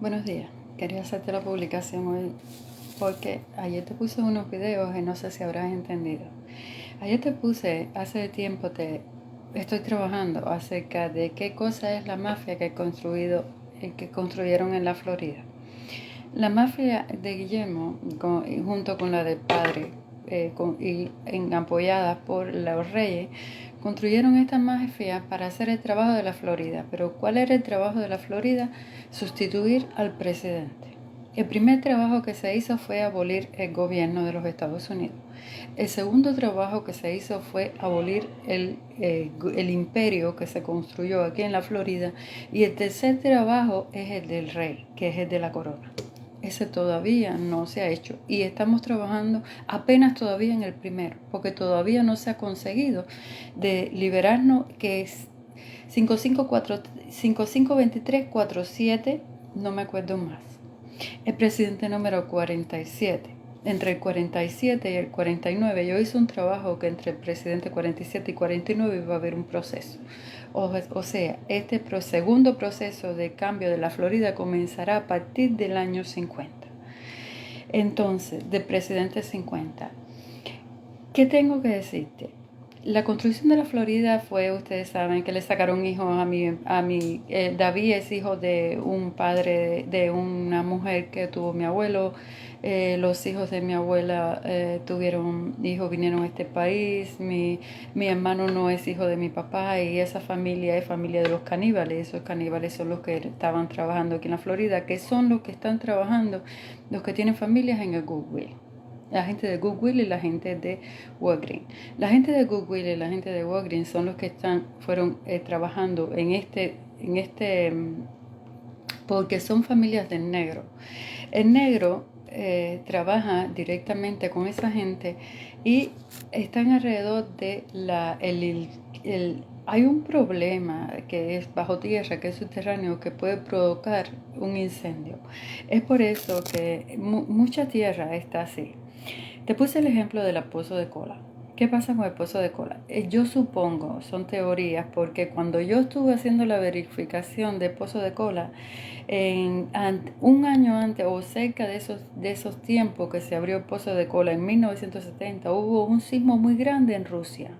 Buenos días. Quería hacerte la publicación hoy porque ayer te puse unos videos y no sé si habrás entendido. Ayer te puse, hace tiempo estoy trabajando acerca de qué cosa es la mafia que construyeron en la Florida. La mafia de Guillermo, junto con la de padre, apoyadas por los reyes, construyeron esta mafia para hacer el trabajo de la Florida. Pero ¿cuál era el trabajo de la Florida? Sustituir al presidente. El primer trabajo que se hizo fue abolir el gobierno de los Estados Unidos. El segundo trabajo que se hizo fue abolir el imperio que se construyó aquí en la Florida. Y el tercer trabajo es el del rey, que es el de la corona. Ese todavía no se ha hecho y estamos trabajando apenas todavía en el primero, porque todavía no se ha conseguido de liberarnos, que es 552347, no me acuerdo más. El presidente número 47. Entre el 47 y el 49, yo hice un trabajo que entre el presidente 47 y 49 iba a haber un proceso. O sea, este segundo proceso de cambio de la Florida comenzará a partir del año 50. Entonces, del presidente 50. ¿Qué tengo que decirte? La construcción de la Florida fue, ustedes saben, que le sacaron hijos David es hijo de un padre, de una mujer que tuvo mi abuelo. Los hijos de mi abuela tuvieron hijos, vinieron a este país. Mi hermano no es hijo de mi papá y esa familia es familia de los caníbales. Esos caníbales son los que estaban trabajando aquí en la Florida, que son los que están trabajando, los que tienen familias en el Goodwill. La gente de Goodwill y la gente de Walgreens. La gente de Goodwill y la gente de Walgreens son los que fueron trabajando en este, porque son familias del negro. El negro trabaja directamente con esa gente y están alrededor de hay un problema que es bajo tierra, que es subterráneo, que puede provocar un incendio. Es por eso que mucha tierra está así. Te puse el ejemplo del pozo de cola. ¿Qué pasa con el pozo de cola? Yo supongo, son teorías, porque cuando yo estuve haciendo la verificación del pozo de cola, un año antes o cerca de esos tiempos que se abrió el pozo de cola, en 1970, hubo un sismo muy grande en Rusia.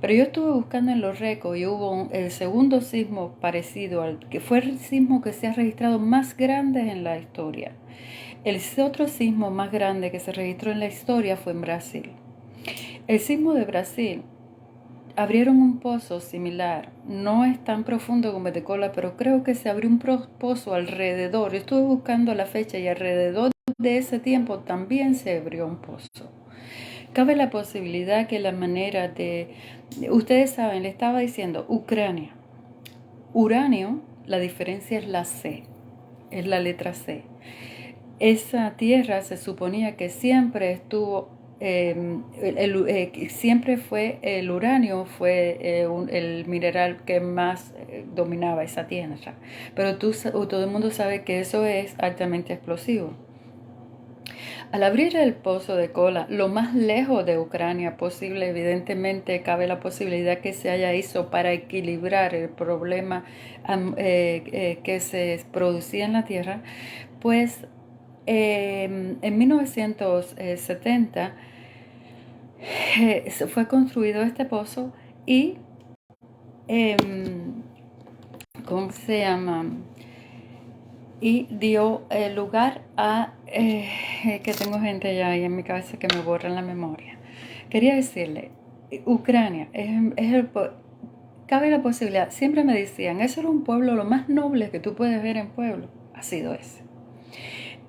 Pero yo estuve buscando en los récords y hubo el segundo sismo parecido al que fue el sismo que se ha registrado más grande en la historia. El otro sismo más grande que se registró en la historia fue en Brasil. El sismo de Brasil, abrieron un pozo similar, no es tan profundo como el de Cola, pero creo que se abrió un pozo alrededor. Yo estuve buscando la fecha y alrededor de ese tiempo también se abrió un pozo. Cabe la posibilidad que la manera ustedes saben, le estaba diciendo Ucrania, uranio, la diferencia es la C, es la letra C. Esa tierra se suponía que siempre estuvo, siempre fue el uranio, fue el mineral que más dominaba esa tierra. Pero todo el mundo sabe que eso es altamente explosivo. Al abrir el pozo de cola, lo más lejos de Ucrania posible, evidentemente cabe la posibilidad que se haya hecho para equilibrar el problema que se producía en la tierra, pues en 1970 fue construido este pozo y, ¿cómo se llama? Y dio lugar a, que tengo gente ya ahí en mi cabeza que me borran la memoria. Quería decirle, Ucrania, cabe la posibilidad, siempre me decían, eso era un pueblo, lo más noble que tú puedes ver en pueblo, ha sido ese.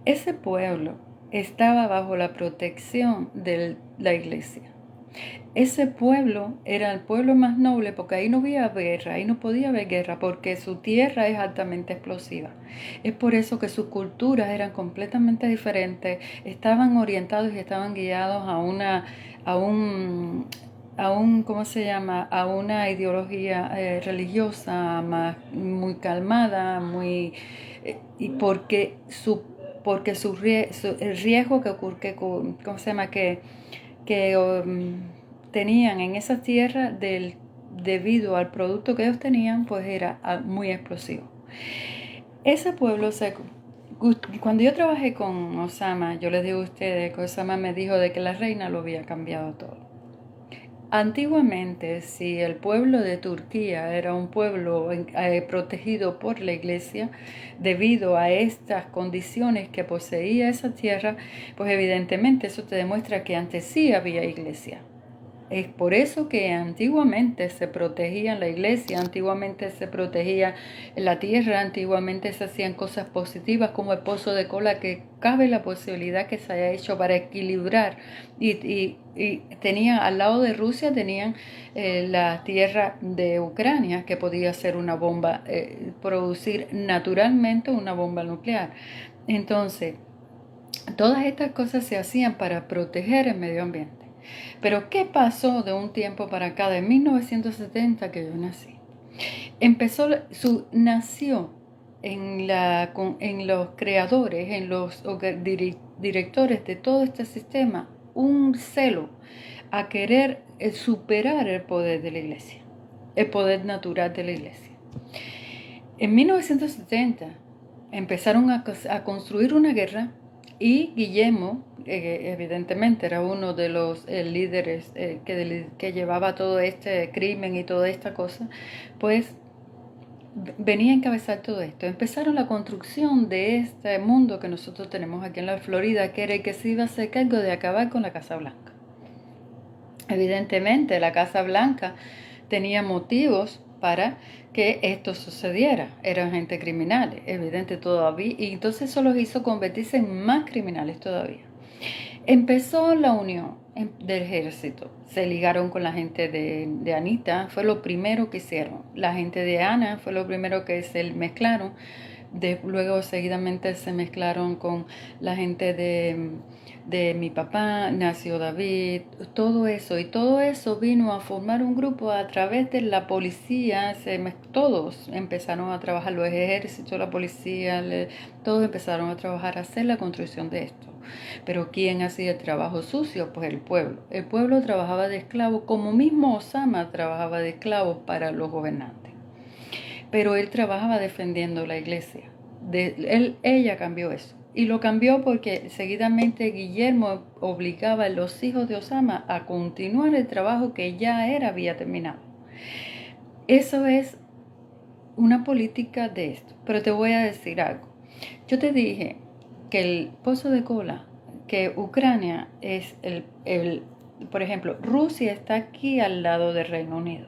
Ese pueblo estaba bajo la protección de la iglesia. Ese pueblo era el pueblo más noble porque ahí no había guerra, ahí no podía haber guerra porque su tierra es altamente explosiva. Es por eso que sus culturas eran completamente diferentes, estaban orientados y estaban guiados ¿cómo se llama? A una ideología religiosa muy calmada, y porque el riesgo ¿cómo se llama? que tenían en esa tierra debido al producto que ellos tenían, pues era muy explosivo. Ese pueblo cuando yo trabajé con Osama, yo les digo a ustedes que Osama me dijo de que la reina lo había cambiado todo. Antiguamente, si el pueblo de Turquía era un pueblo protegido por la iglesia, debido a estas condiciones que poseía esa tierra, pues evidentemente eso te demuestra que antes sí había iglesia. Es por eso que antiguamente se protegía la iglesia, antiguamente se protegía la tierra, antiguamente se hacían cosas positivas como el pozo de cola, que cabe la posibilidad que se haya hecho para equilibrar. Y tenían, al lado de Rusia tenían la tierra de Ucrania, que podía ser una bomba, producir naturalmente una bomba nuclear. Entonces, todas estas cosas se hacían para proteger el medio ambiente. Pero ¿qué pasó de un tiempo para acá, de 1970 que yo nací? Nació en los creadores, en los directores de todo este sistema, un celo a querer superar el poder de la iglesia, el poder natural de la iglesia. En 1970 empezaron a construir una guerra y Guillermo, evidentemente, era uno de los líderes que llevaba todo este crimen y toda esta cosa, pues venía a encabezar todo esto. Empezaron la construcción de este mundo que nosotros tenemos aquí en la Florida, que era el que se iba a hacer cargo de acabar con la Casa Blanca. Evidentemente, la Casa Blanca tenía motivos para que esto sucediera. Eran gente criminales, evidente todavía, y entonces eso los hizo convertirse en más criminales todavía. Empezó la unión del ejército. Se ligaron con la gente de Anita, fue lo primero que hicieron. La gente de Ana fue lo primero que se mezclaron. Luego seguidamente se mezclaron con la gente de mi papá, nació David, todo eso. Y todo eso vino a formar un grupo a través de la policía. Todos empezaron a trabajar, los ejércitos, la policía, todos empezaron a trabajar, a hacer la construcción de esto. Pero ¿quién hacía el trabajo sucio? Pues el pueblo. El pueblo trabajaba de esclavo, como mismo Osama trabajaba de esclavo para los gobernantes. Pero él trabajaba defendiendo la iglesia. Ella cambió eso. Y lo cambió porque seguidamente Guillermo obligaba a los hijos de Osama a continuar el trabajo que ya había terminado. Eso es una política de esto. Pero te voy a decir algo. Yo te dije que el pozo de cola, que Ucrania es por ejemplo, Rusia está aquí al lado del Reino Unido.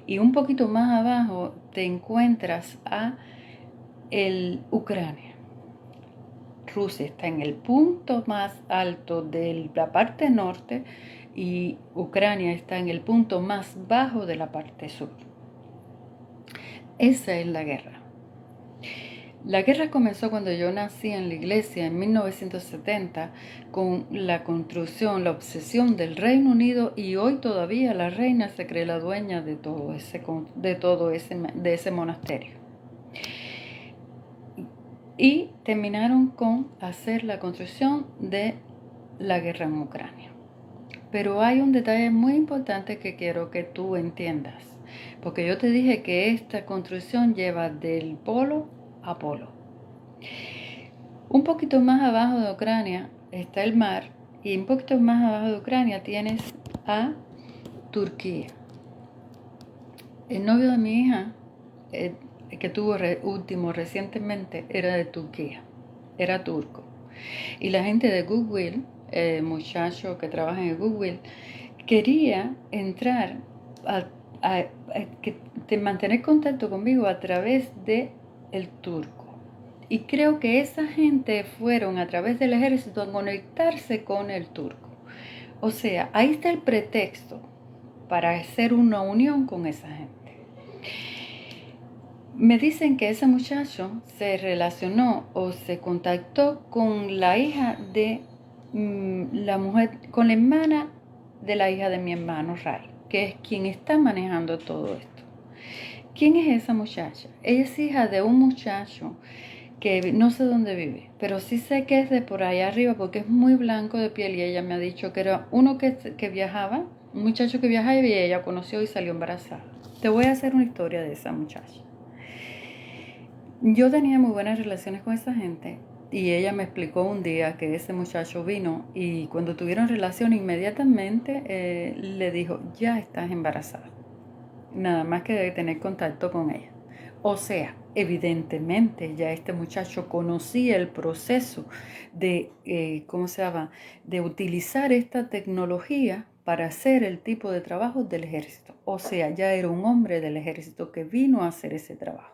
Y un poquito más abajo te encuentras a Ucrania. Rusia está en el punto más alto de la parte norte y Ucrania está en el punto más bajo de la parte sur. Esa es la guerra. La guerra comenzó cuando yo nací en la iglesia en 1970 con la construcción, la obsesión del Reino Unido, y hoy todavía la reina se cree la dueña de ese monasterio. Y terminaron con hacer la construcción de la guerra en Ucrania. Pero hay un detalle muy importante que quiero que tú entiendas, porque yo te dije que esta construcción lleva del polo a polo. Un poquito más abajo de Ucrania está el mar, y un poquito más abajo de Ucrania tienes a Turquía. El novio de mi hija, que tuvo último recientemente, era de Turquía, era turco. Y la gente de Goodwill, el muchacho que trabaja en Goodwill, quería entrar mantener contacto conmigo a través de el turco. Y creo que esa gente fueron a través del ejército a conectarse con el turco. O sea, ahí está el pretexto para hacer una unión con esa gente. Me dicen que ese muchacho se relacionó o se contactó con la hija de la mujer, con la hermana de la hija de mi hermano Ray, que es quien está manejando todo esto. ¿Quién es esa muchacha? Ella es hija de un muchacho que no sé dónde vive, pero sí sé que es de por allá arriba porque es muy blanco de piel, y ella me ha dicho que era uno que viajaba, un muchacho que viajaba, y ella conoció y salió embarazada. Te voy a hacer una historia de esa muchacha. Yo tenía muy buenas relaciones con esa gente y ella me explicó un día que ese muchacho vino y cuando tuvieron relación inmediatamente le dijo, ya estás embarazada, nada más que de tener contacto con ella. O sea, evidentemente ya este muchacho conocía el proceso de, ¿cómo se llama?, de utilizar esta tecnología para hacer el tipo de trabajo del ejército. O sea, ya era un hombre del ejército que vino a hacer ese trabajo.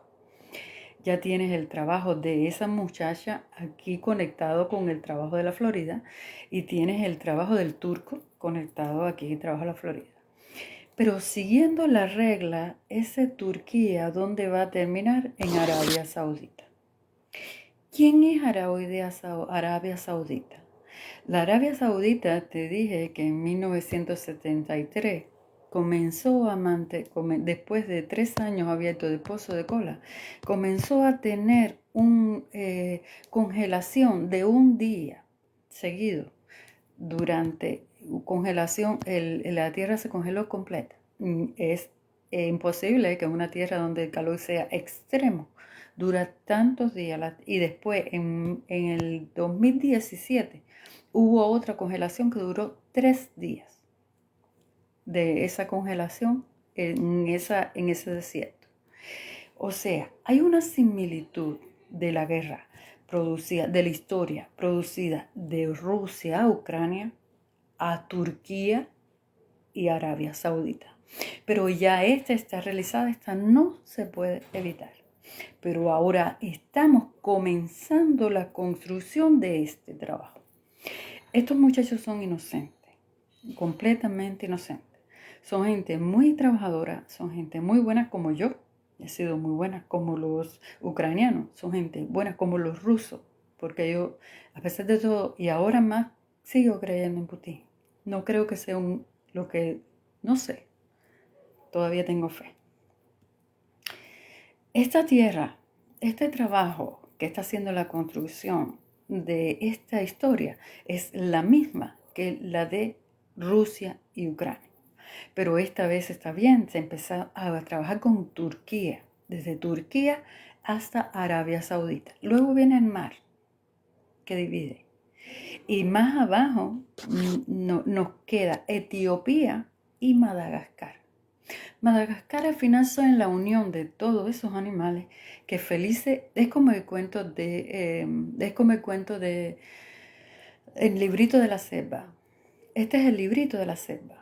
Ya tienes el trabajo de esa muchacha aquí conectado con el trabajo de la Florida y tienes el trabajo del turco conectado aquí en el trabajo de la Florida. Pero siguiendo la regla, ese Turquía, ¿dónde va a terminar? En Arabia Saudita. ¿Quién es Arabia Saudita? La Arabia Saudita, te dije que en 1973 comenzó después de 3 años abierto de pozo de cola, comenzó a tener una congelación de un día seguido. Durante congelación, la tierra se congeló completa. Es imposible que una tierra donde el calor sea extremo dura tantos días. Y después, en el 2017, hubo otra congelación que duró 3 días de esa congelación en ese desierto. O sea, hay una similitud de la guerra producida, de la historia producida de Rusia a Ucrania, a Turquía y Arabia Saudita. Pero ya esta está realizada, esta no se puede evitar. Pero ahora estamos comenzando la construcción de este trabajo. Estos muchachos son inocentes, completamente inocentes. Son gente muy trabajadora, son gente muy buena como yo. He sido muy buena como los ucranianos, son gente buena como los rusos, porque yo, a pesar de todo, y ahora más, sigo creyendo en Putin. No creo que sea lo que, no sé, todavía tengo fe. Esta tierra, este trabajo que está haciendo la construcción de esta historia es la misma que la de Rusia y Ucrania. Pero esta vez está bien, se empezó a trabajar con Turquía, desde Turquía hasta Arabia Saudita. Luego viene el mar que divide. Y más abajo nos queda Etiopía y Madagascar. Madagascar al final son la unión de todos esos animales que felices, es como el cuento de el librito de la selva. Este es el librito de la selva.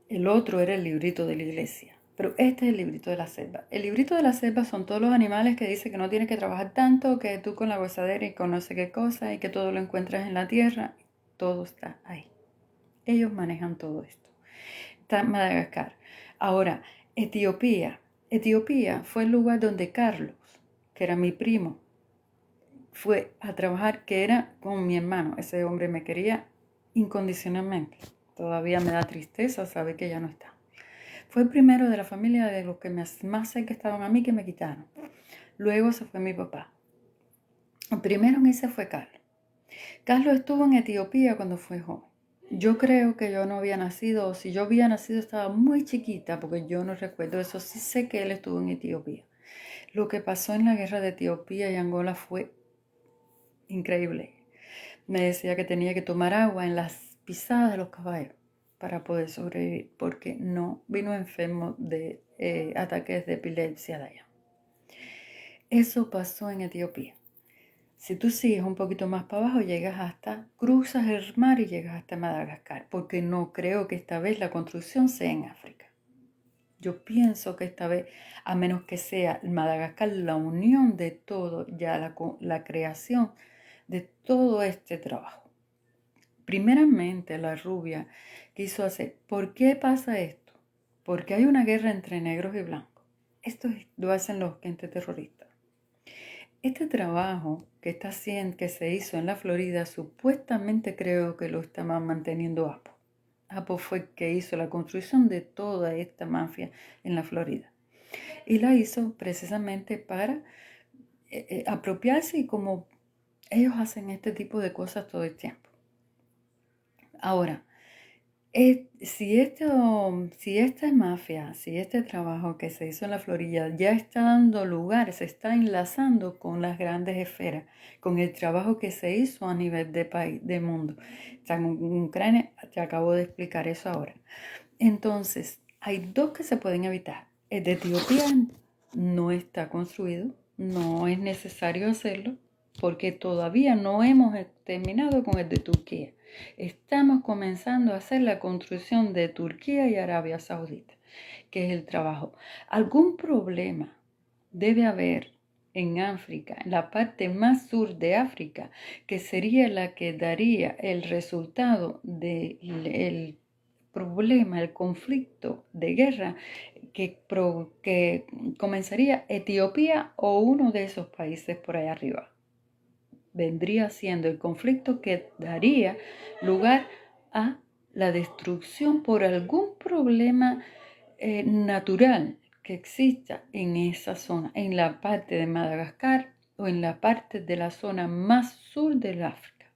El otro era el librito de la iglesia. Pero este es el librito de la selva. El librito de la selva son todos los animales que dicen que no tienes que trabajar tanto, que tú con la gozadera y con no sé qué cosa, y que todo lo encuentras en la tierra. Todo está ahí. Ellos manejan todo esto. Está Madagascar. Ahora, Etiopía. Etiopía fue el lugar donde Carlos, que era mi primo, fue a trabajar, que era con mi hermano. Ese hombre me quería incondicionalmente. Todavía me da tristeza saber que ya no está. Fue el primero de la familia de los que más cerca estaban a mí que me quitaron. Luego se fue mi papá. El primero en ese fue Carlos. Carlos estuvo en Etiopía cuando fue joven. Yo creo que yo no había nacido, o si yo había nacido estaba muy chiquita, porque yo no recuerdo eso. Sí sé que él estuvo en Etiopía. Lo que pasó en la guerra de Etiopía y Angola fue increíble. Me decía que tenía que tomar agua en las pisadas de los caballos para poder sobrevivir, porque no vino enfermo de ataques de epilepsia de allá. Eso pasó en Etiopía. Si tú sigues un poquito más para abajo, cruzas el mar y llegas hasta Madagascar, porque no creo que esta vez la construcción sea en África. Yo pienso que esta vez, a menos que sea Madagascar la unión de todo, ya la creación de todo este trabajo. Primeramente, la rubia quiso hacer, ¿por qué pasa esto? Porque hay una guerra entre negros y blancos. Esto lo hacen los entes terroristas. Este trabajo que se hizo en la Florida, supuestamente creo que lo está manteniendo Apo. Apo fue el que hizo la construcción de toda esta mafia en la Florida. Y la hizo precisamente para apropiarse, y como ellos hacen este tipo de cosas todo el tiempo. Ahora, Si esta mafia, si este trabajo que se hizo en la Florida ya está dando lugar, se está enlazando con las grandes esferas, con el trabajo que se hizo a nivel de país, de mundo. O sea, en Ucrania, te acabo de explicar eso ahora. Entonces, hay dos que se pueden evitar. El de Etiopía no está construido, no es necesario hacerlo, porque todavía no hemos terminado con el de Turquía. Estamos comenzando a hacer la construcción de Turquía y Arabia Saudita, que es el trabajo. ¿Algún problema debe haber en África, en la parte más sur de África, que sería la que daría el resultado del problema, el conflicto de guerra que comenzaría Etiopía o uno de esos países por allá arriba? Vendría siendo el conflicto que daría lugar a la destrucción por algún problema natural que exista en esa zona, en la parte de Madagascar o en la parte de la zona más sur del África.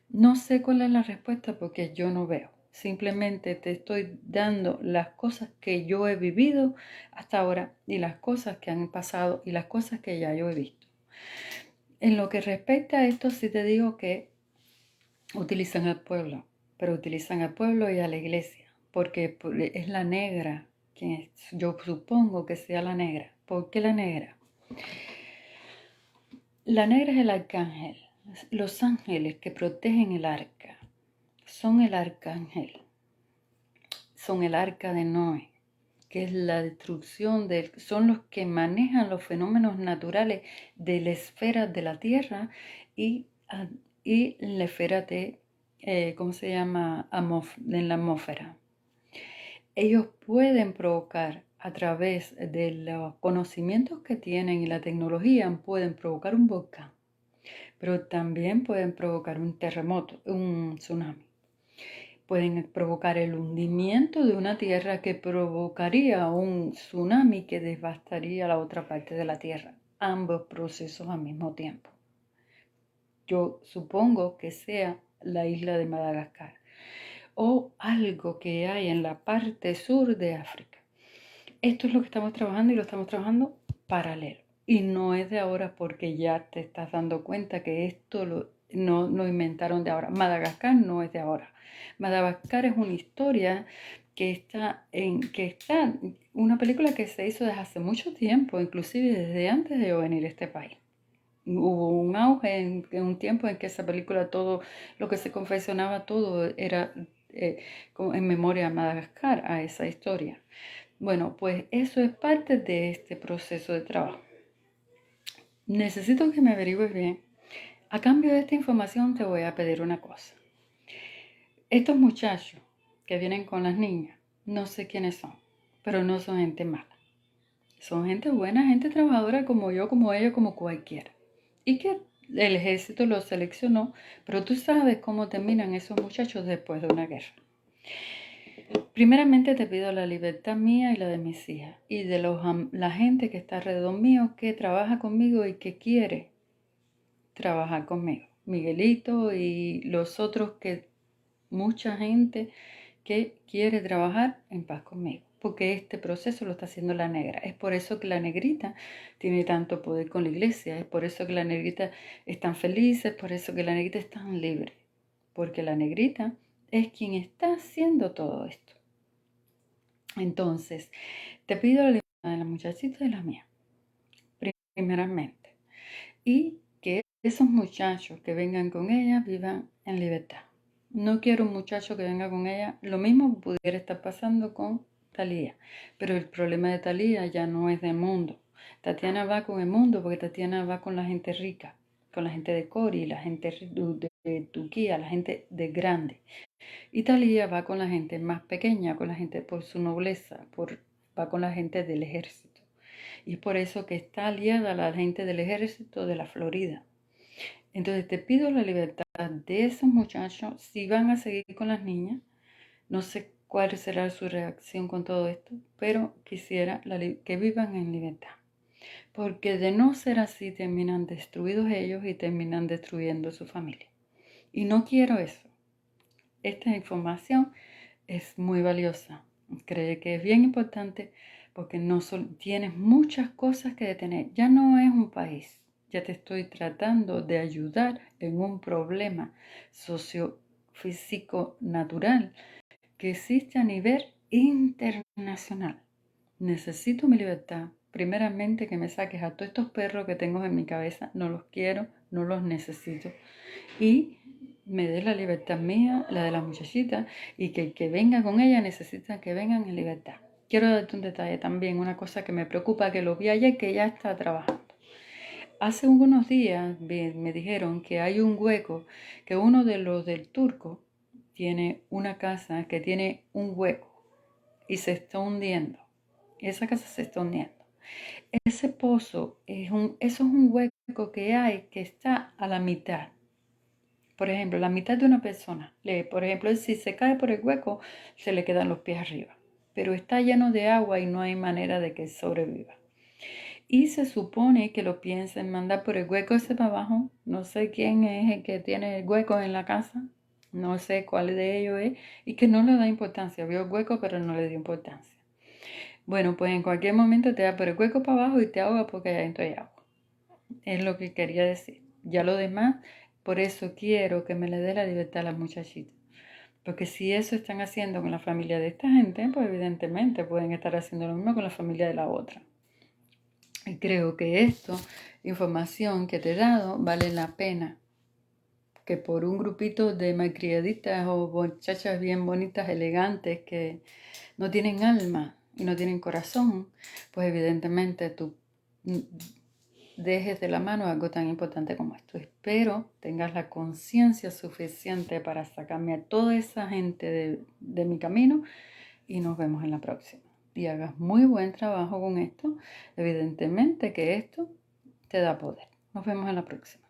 No sé cuál es la respuesta porque yo no veo. Simplemente te estoy dando las cosas que yo he vivido hasta ahora y las cosas que han pasado y las cosas que ya yo he visto. En lo que respecta a esto, sí te digo que utilizan al pueblo, pero utilizan al pueblo y a la iglesia, porque es la negra, yo supongo que sea la negra. ¿Por qué la negra? La negra es el arcángel. Los ángeles que protegen el arca son el arcángel, son el arca de Noé, que es la destrucción son los que manejan los fenómenos naturales de la esfera de la Tierra y la esfera de, ¿cómo se llama? En la atmósfera. Ellos pueden provocar a través de los conocimientos que tienen y la tecnología, pueden provocar un volcán, pero también pueden provocar un terremoto, un tsunami. Pueden provocar el hundimiento de una tierra que provocaría un tsunami que devastaría la otra parte de la tierra. Ambos procesos al mismo tiempo. Yo supongo que sea la isla de Madagascar o algo que hay en la parte sur de África. Esto es lo que estamos trabajando y lo estamos trabajando paralelo. Y no es de ahora porque ya te estás dando cuenta que esto no lo inventaron de ahora. Madagascar no es de ahora. Madagascar es una historia que está una película que se hizo desde hace mucho tiempo, inclusive desde antes de yo venir a este país. Hubo un auge en un tiempo en que esa película, todo lo que se confeccionaba, todo era como en memoria a Madagascar, a esa historia. Bueno, pues eso es parte de este proceso de trabajo. Necesito que me averigües bien. A cambio de esta información te voy a pedir una cosa. Estos muchachos que vienen con las niñas, no sé quiénes son, pero no son gente mala. Son gente buena, gente trabajadora como yo, como ellos, como cualquiera. Y que el ejército los seleccionó, pero tú sabes cómo terminan esos muchachos después de una guerra. Primeramente te pido la libertad mía y la de mis hijas y de la gente que está alrededor mío, que trabaja conmigo y que quiere trabajar conmigo. Miguelito y los otros mucha gente que quiere trabajar en paz conmigo, porque este proceso lo está haciendo la negra. Es por eso que la negrita tiene tanto poder con la iglesia, es por eso que la negrita es tan feliz, es por eso que la negrita es tan libre, porque la negrita es quien está haciendo todo esto. Entonces, te pido la libertad de la muchachita y la mía, primeramente, y que esos muchachos que vengan con ella vivan en libertad. No quiero un muchacho que venga con ella. Lo mismo pudiera estar pasando con Talía, pero el problema de Talía ya no es de mundo. Tatiana va con el mundo porque Tatiana va con la gente rica, con la gente de Cori, la gente de Turquía, la gente de grande. Y Talía va con la gente más pequeña, con la gente por su nobleza, va con la gente del ejército. Y es por eso que está aliada a la gente del ejército de la Florida. Entonces te pido la libertad de esos muchachos, si van a seguir con las niñas. No sé cuál será su reacción con todo esto, pero quisiera que vivan en libertad. Porque de no ser así, terminan destruidos ellos y terminan destruyendo su familia. Y no quiero eso. Esta información es muy valiosa. Cree que es bien importante porque tienes muchas cosas que detener. Ya no es un país. Ya te estoy tratando de ayudar en un problema sociofísico natural que existe a nivel internacional. Necesito mi libertad. Primeramente que me saques a todos estos perros que tengo en mi cabeza. No los quiero, no los necesito. Y me des la libertad mía, la de la muchachita, y que el que venga con ella necesita que vengan en libertad. Quiero darte un detalle también, una cosa que me preocupa, que lo vi ayer, que ya está trabajando. Hace unos días me dijeron que hay un hueco, que uno de los del turco tiene una casa que tiene un hueco y se está hundiendo. Esa casa se está hundiendo. Ese pozo eso es un hueco que hay que está a la mitad. Por ejemplo, la mitad de una persona. Por ejemplo, si se cae por el hueco, se le quedan los pies arriba. Pero está lleno de agua y no hay manera de que sobreviva. Y se supone que lo piensen mandar por el hueco ese para abajo. No sé quién es el que tiene el hueco en la casa. No sé cuál de ellos es. Y que no le da importancia. Vio el hueco, pero no le dio importancia. Bueno, pues en cualquier momento te da por el hueco para abajo y te ahoga porque allá adentro hay agua. Es lo que quería decir. Ya lo demás, por eso quiero que me le dé la libertad a las muchachitas. Porque si eso están haciendo con la familia de esta gente, pues evidentemente pueden estar haciendo lo mismo con la familia de la otra. Y creo que esto, información que te he dado, vale la pena que por un grupito de malcriaditas o muchachas bien bonitas, elegantes, que no tienen alma y no tienen corazón, pues evidentemente tú dejes de la mano algo tan importante como esto. Espero tengas la conciencia suficiente para sacarme a toda esa gente de mi camino y nos vemos en la próxima. Y hagas muy buen trabajo con esto. Evidentemente que esto te da poder. Nos vemos en la próxima.